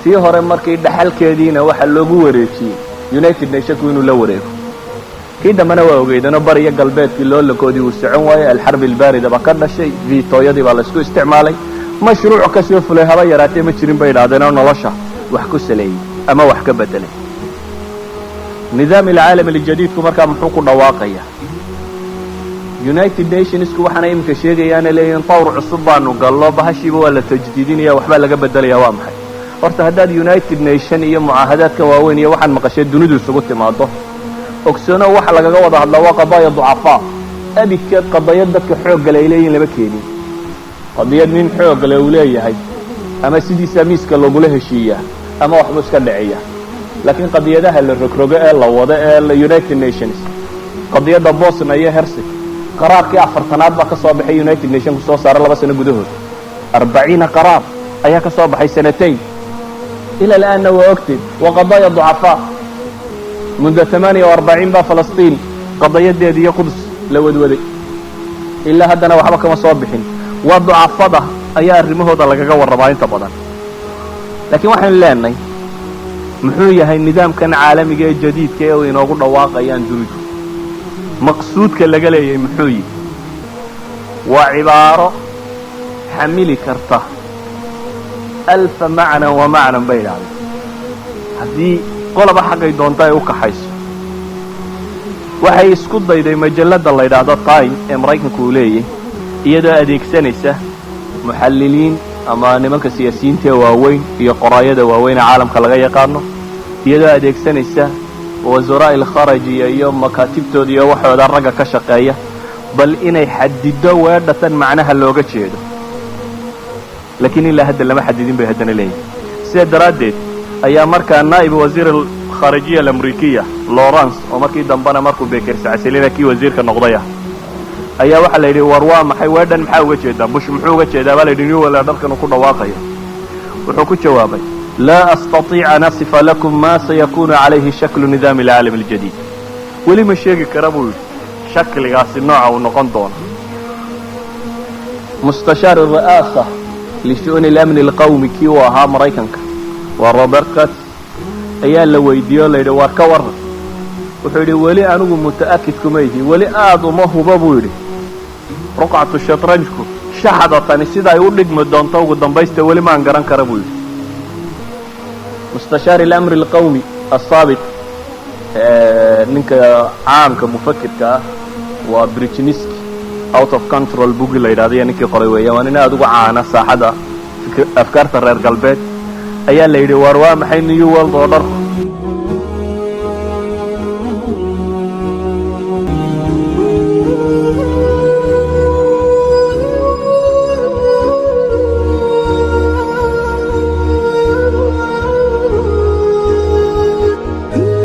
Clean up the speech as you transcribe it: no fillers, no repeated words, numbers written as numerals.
tii hore markii dhaxalkeediina waxa loogu wareejiyey United Nations inuu la wareego kii dambana waa ogeydano bariya galbeedkii loolakoodii uu socon waayay alxarb albaarida ba ka dhashay viitooyadii baa la isku isticmaalay mashruuc ka soo fulay haba yaraatee ma jirin bay yidhaahdeen nolosha wax ku saleeyay ama wax ka bedelay nidaam العالم الجديد ku markaa muxuu ku dhawaaqaya United Nations ku waxana imka sheegayaan leeyahay tawr cusub baanu gallo bahashiiba waa la tajdiidinaya waxba laga bedelaya waa maxay horta haddaad United Nations iyo mucaahadaadka waaweyn iyo waxaan maqashay dunidu isugu timaado ogsoono waxa lagaga wada hadlaa waa qadaaya ducafa abika qadaayad dadka xoog galay leeyihiin laba keenin qadiyad min xoog leh uu leeyahay ama sidiisa miiska loogu heshiiya ama waxba iska dhacaya laakiin qadiyadaha la rogrogo ee la wada ee United Nations qadiyada Bosnia iyo Herzegovina qaraarkii afartanaad baa ka soo baxay United Nations ku soo saaray 2 sano gudahood 40 qaraar ayaa ka soo baxay sanatayn ila الآن وقتي وقضايا ضعفاء منذ 48 با فلسطين قضيه دي قدس لودودي إلا هدنا waxba kama soo bixin waa ducafada ayaa arimahooda lagaga warrabaa inta badan laakiin waxaan leenahay muxuu yahay nidaamkan caalamiga ee jadiidka ee inoogu dhawaaqayaan dunidu maqsuudka laga leeyahay muxuu yahay waa cibaaro xamili karta ألف معنى ومعنى بينهم هذه قلبة حقي دونتاي وكحيس waxay isku dayday majalada la yiraahdo Time ee Mareykanku leeyahay iyadoo adeegsanaysa muxalliliin ama nimanka siyaasiyiinta waaweyn iyo qoraayada waaweyn caalamka laga yaqaano iyadoo adeegsanaysa wasaaraa al-kharijiya iyo makaatibtooda iyo waxooda raga ka shaqeeya bal inay xadido weedhatan macnaha looga jeedo لكن إلا هذا لما حددين بهدنا ليه سيدرادت أيام مركا نائب وزير الخارجية الأمريكية لورانس ومركي دنبانا مركو بيكر سعسلينا كي وزير كالنقضية أيام واحد ليري وروا محي وردن محاوة جدا مش محوة جدا بلا دنيو ولا دركا نقول واقعية وحكو جوابي لا أستطيع أن أصف لكم ما سيكون عليه شكل نظام العالم الجديد ولي مشيك كربو شكل غاسي النوع ونقنطون مستشار الرئاسة لشؤون الأمن القومي كيوها مريكانك وروبرت كات أيان لو ويديو ليدي واركور وحيدي ولي أنو متأكد كميدي ولي ما هو بابويدي رقعة الشطرنجكو شحدة تانيسيدا يولد مدونتو قدام بيسته ولي ما انقران كربويدي مستشار الأمر القومي السابق ننك عام كمفكر كا وبريتشنسكي out of control book la yiraahdo ninkii qoray weeyaan waan inaad ugu caana saaxada afkaarta reer galbeed ayaa la yiri war waa maxay new world order